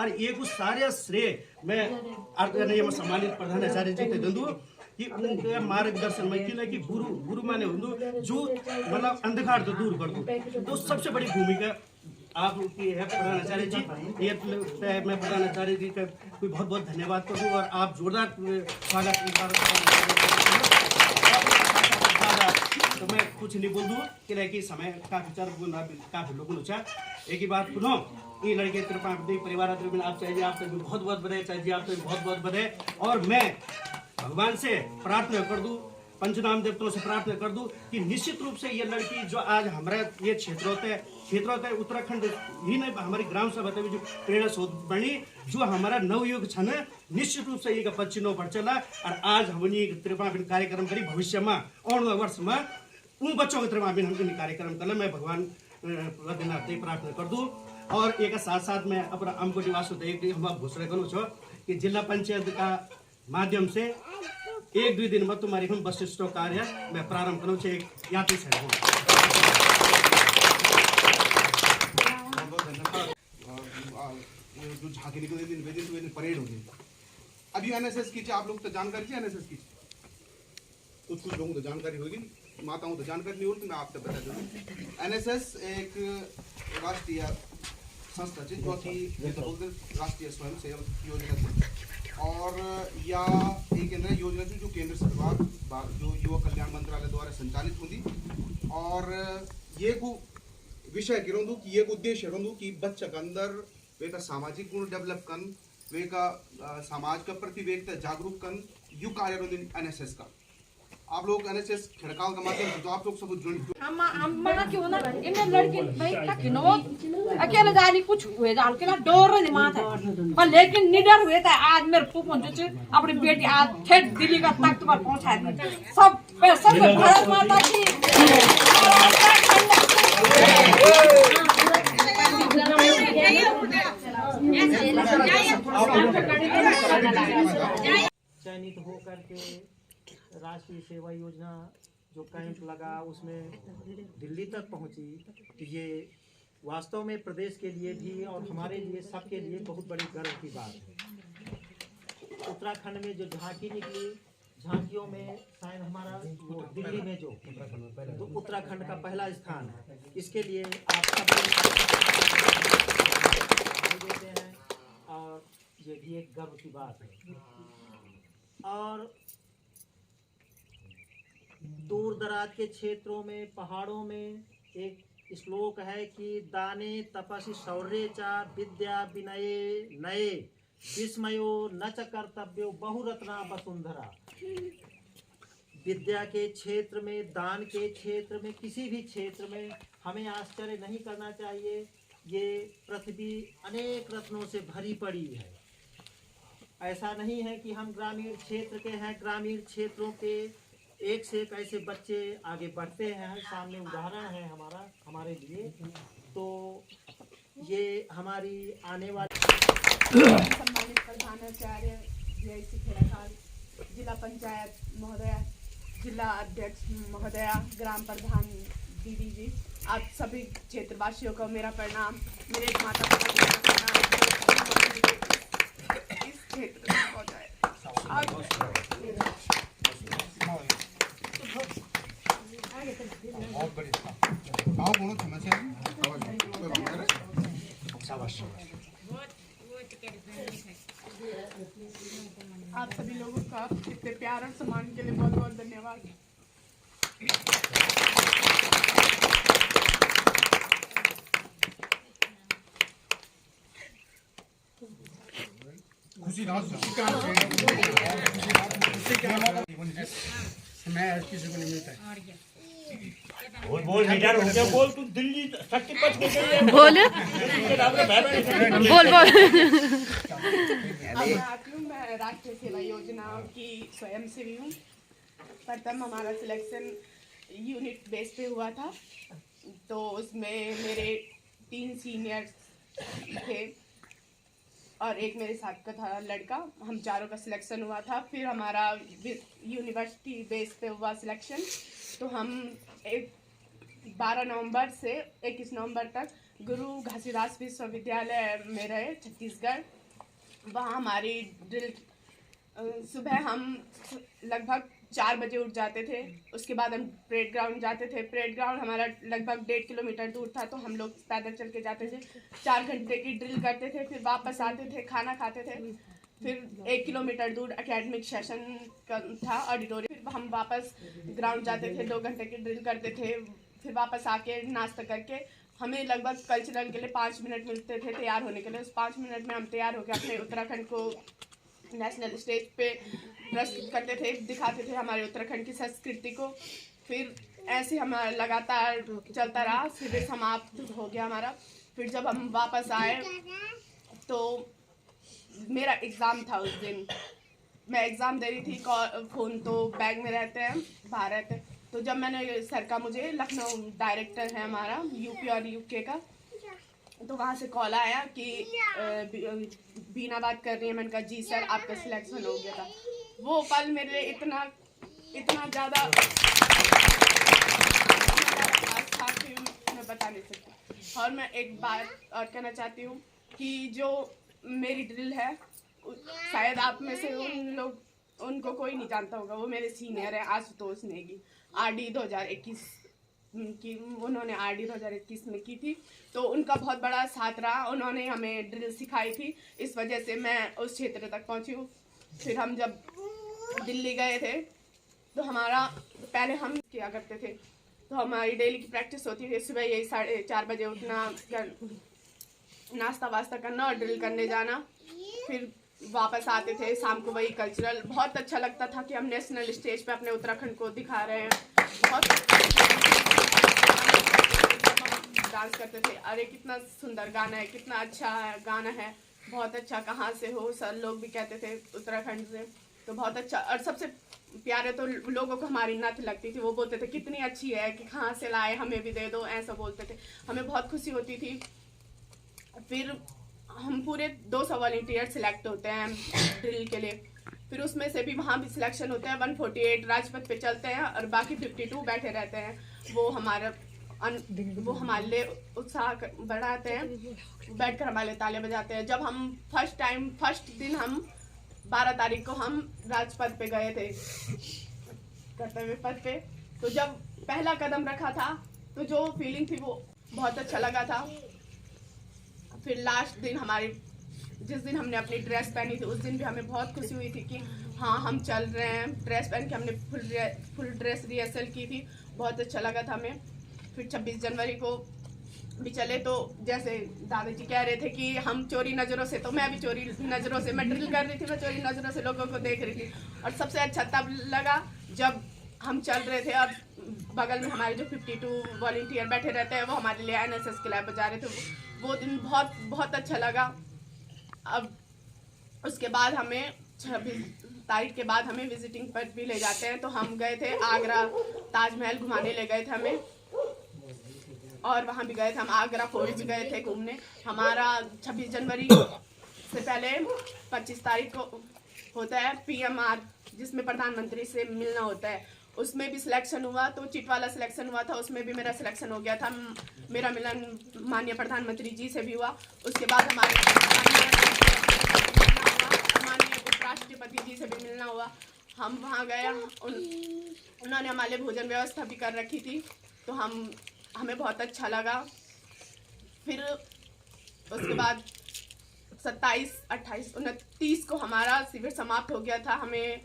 और एक सारे श्रेय मैं आदरणीय सम्मानित प्रधान आचार्य जी दंदू कि उनके मार्गदर्शन में कि गुरु माने हुंदू जो मतलब अंधकार तो दूर कर दो। तो सबसे बड़ी भूमिका आपकी है प्रधान आचार्य जी। ये मैं प्रधान आचार्य जी का कोई बहुत बहुत धन्यवाद करूँ और आप जोरदार तो मैं कुछ नहीं बोल दूँ कि समय काफी लोगों एक ही बात सुनो ये लड़के परिवार आप चाहिए आप बहुत बहुत बधाई चाहिए आप बहुत बहुत बधाई। और मैं भगवान से प्रार्थना कर दूं पंचनाम देवताओं से प्रार्थना कर दूं कि निश्चित रूप से ये लड़की जो आज हमारे ये क्षेत्र होता है उत्तराखंड ही नहीं हमारी ग्राम सभा जो प्रेरणा शोध बनी जो हमारा नवयुग छन निश्चित रूप से ये पश्चिमों पर चला और आज हमने त्रिपाविन कार्यक्रम करी भविष्य में आने वर्ष में उन बच्चों के त्रिपाविन हम कार्यक्रम करना मैं भगवान प्रार्थना कर दूं। और एक साथ साथ में अपना हमको वासुदेव हम घोषणा करूँ छो कि जिला पंचायत का माध्यम से 1-2 दिन में तुम्हारी हम बस स्टॉप कार्य मैं प्रारंभ करूँ एक यात्री से जो झांकी निकले दिन परेड होगी अभी एनएसएस की आप लोग तो जानकारी है एनएसएस की कुछ लोगों को जानकारी होगी माताओं तो जानकारी नहीं होती मैं आपको बता दूँ एनएसएस एक राष्ट्रीय संस्था है जो कि राष्ट्रीय स्वयंसेवक योजना थी और या एक योजना थी जो केंद्र सरकार जो युवा कल्याण मंत्रालय द्वारा संचालित होती और ये को विषय गिरोंदू कि ये उद्देश्य रोंदू कि बच्चा के अंदर वे का सामाजिक गुण डेवलप कन वे का समाज का प्रति वे जागरूक कन यू कार्य रोंदू एनएसएस का आप लोग एनएसएस खड़काव का माध्यम से तो आप लोग सब जुड़ हम मना क्यों ना इन्हें लड़के भाई क्या किनो अकेले जानी कुछ हुए जान के ना डर नहीं माथा पर लेकिन निडर हुए था आज मेरे पुपन जो अपनी बेटी आज ठेठ दिल्ली का तख्त पर पहुंचा दी सब भारत माता की चयनित होकर के राष्ट्रीय सेवा योजना जो कैंप लगा उसमें दिल्ली तक पहुंची ये वास्तव में प्रदेश के लिए भी और हमारे लिए सबके लिए बहुत बड़ी गर्व की बात है। उत्तराखंड में जो झांकी निकली झांकियों में शायद हमारा वो दिल्ली में जो तो उत्तराखंड का पहला स्थान है इसके लिए आप सब देते हैं और ये भी एक गर्व की बात है। और दूर दराज के क्षेत्रों में पहाड़ों में एक श्लोक है कि दाने तपसि शौर्य चा विद्या विनये नये विस्मयो न च कर्तव्यो बहुरत्ना वसुंधरा। विद्या के क्षेत्र में दान के क्षेत्र में किसी भी क्षेत्र में हमें आश्चर्य नहीं करना चाहिए। ये पृथ्वी अनेक रत्नों से भरी पड़ी है। ऐसा नहीं है कि हम ग्रामीण क्षेत्र के हैं ग्रामीण क्षेत्रों के एक से एक ऐसे बच्चे आगे बढ़ते हैं सामने उदाहरण है हमारे लिए। तो ये हमारी आने वाली सम्मानित प्रधानाचार्य जिला पंचायत महोदया जिला अध्यक्ष महोदया ग्राम प्रधान दीदी जी आप सभी क्षेत्रवासियों को मेरा प्रणाम। मेरे माता पिता का प्रणाम इस क्षेत्र में पहुँचाए। आप सभी लोगों का इतने प्यार और सम्मान के लिए बहुत बहुत धन्यवाद। समय किसी को नहीं मिलता है। बोल निडर हो गया बोल तू दिल्ली शक्ति पच के गई बोल मैं राष्ट्रीय सेवा योजना की स्वयंसेवी हूँ। प्रथम हमारा सिलेक्शन यूनिट बेस पे हुआ था तो उसमें मेरे 3 सीनियर्स थे और एक मेरे साथ का था लड़का। हम चारों का सिलेक्शन हुआ था। फिर हमारा यूनिवर्सिटी बेस पे हुआ सिलेक्शन तो हम 12 नवंबर से 21 नवंबर तक गुरु घासीदास विश्वविद्यालय में रहे छत्तीसगढ़। वहाँ हमारी ड्रिल सुबह हम लगभग 4 बजे उठ जाते थे। उसके बाद हम परेड ग्राउंड जाते थे। परेड ग्राउंड हमारा लगभग 1.5 किलोमीटर दूर था, तो हम लोग पैदल चल के जाते थे। 4 घंटे की ड्रिल करते थे, फिर वापस आते थे, खाना खाते थे। फिर 1 किलोमीटर दूर एकेडमिक सेशन था, ऑडिटोरियम। फिर हम वापस ग्राउंड जाते थे, 2 घंटे की ड्रिल करते थे। फिर वापस आके नाश्ता करके हमें लगभग कल्चरल के लिए 5 मिनट मिलते थे तैयार होने के लिए। उस 5 मिनट में हम तैयार होकर अपने उत्तराखंड को नेशनल स्टेज पे प्रस्तुत करते थे, दिखाते थे हमारे उत्तराखंड की संस्कृति को। फिर ऐसे हमारा लगातार चलता रहा, शिविर समाप्त हो गया हमारा। फिर जब हम वापस आए तो मेरा एग्ज़ाम था उस दिन। मैं एग्ज़ाम दे रही थी, फ़ोन तो बैग में रहते हैं, बाहर रहते हैं। तो जब मैंने सर का, मुझे लखनऊ डायरेक्टर है हमारा यूपी और यूके का, तो वहाँ से कॉल आया कि बीना बात कर रही है। मैंने कहा जी सर, आपका सिलेक्शन हो गया था। वो पल मेरे लिए इतना ज़्यादा खास था कि मैं बता नहीं सकती। और मैं एक बात और कहना चाहती हूँ कि जो मेरी ड्रिल है, शायद आप में से उनको कोई नहीं जानता होगा। वो मेरे सीनियर है आशुतोष नेगी, RD 2021 की, उन्होंने RD 2021 में की थी। तो उनका बहुत बड़ा साथ रहा, उन्होंने हमें ड्रिल सिखाई थी। इस वजह से मैं उस क्षेत्र तक पहुंची हूँ। फिर हम जब दिल्ली गए थे तो हमारा, पहले हम किया करते थे, तो हमारी डेली की प्रैक्टिस होती थी। सुबह यही 4:30 बजे उठना, नाश्ता वास्ता करना और ड्रिल करने जाना। फिर वापस आते थे, शाम को वही कल्चरल। बहुत अच्छा लगता था कि हम नेशनल स्टेज पे अपने उत्तराखंड को दिखा रहे हैं। बहुत डांस करते थे, अरे कितना सुंदर गाना है, कितना अच्छा गाना है, बहुत अच्छा, कहाँ से हो, सर लोग भी कहते थे उत्तराखंड से। तो बहुत अच्छा। और सबसे प्यारे तो लोगों को हमारी नथ लगती थी। वो बोलते थे कितनी अच्छी है, कि कहाँ से लाए, हमें भी दे दो, ऐसा बोलते थे। हमें बहुत खुशी होती थी। फिर हम पूरे 200 वॉलंटियर सिलेक्ट होते हैं ड्रिल के लिए। फिर उसमें से भी वहाँ भी सिलेक्शन होता है। 148 राजपथ पे चलते हैं और बाकी 52 बैठे रहते हैं। वो हमारे लिए उत्साह बढ़ाते हैं, बैठकर हमारे लिए तालियां बजाते हैं। जब हम फर्स्ट दिन हम 12 तारीख को हम राजपथ पे गए थे, कर्तव्य पथ पे। तो जब पहला कदम रखा था तो जो फीलिंग थी वो बहुत अच्छा लगा था। फिर लास्ट दिन जिस दिन हमने अपनी ड्रेस पहनी थी, उस दिन भी हमें बहुत खुशी हुई थी कि हाँ हम चल रहे हैं। ड्रेस पहन के हमने फुल ड्रेस रिहर्सल की थी, बहुत अच्छा लगा था हमें। फिर 26 जनवरी को भी चले, तो जैसे दादाजी कह रहे थे कि हम चोरी नज़रों से, तो मैं भी चोरी नज़रों से, मैं ड्रिल कर रही थी, मैं चोरी नज़रों से लोगों को देख रही थी। और सबसे अच्छा तब लगा जब हम चल रहे थे और बगल में हमारे जो 52 वॉलंटियर बैठे रहते हैं, वो हमारे लिए NSS क्लैप बजा रहे थे। वो दिन बहुत बहुत अच्छा लगा। अब उसके बाद हमें 26 तारीख के बाद हमें विजिटिंग पर भी ले जाते हैं। तो हम गए थे आगरा, ताजमहल घुमाने ले गए थे हमें, और वहाँ भी गए थे हम। आगरा फोर्ट भी गए थे घूमने। हमारा 26 जनवरी से पहले 25 तारीख को होता है PMR, जिसमें प्रधानमंत्री से मिलना होता है। उसमें भी सिलेक्शन हुआ, तो चिट वाला सिलेक्शन हुआ था, उसमें भी मेरा सिलेक्शन हो गया था। मेरा मिलन माननीय प्रधानमंत्री जी से भी हुआ। उसके बाद हमारे माननीय उपराष्ट्रपति जी से भी मिलना हुआ। हम वहाँ गए, उन्होंने हमारे लिए भोजन व्यवस्था भी कर रखी थी, तो हमें बहुत अच्छा लगा। फिर उसके बाद 27, 28, 29 को हमारा शिविर समाप्त हो गया था। हमें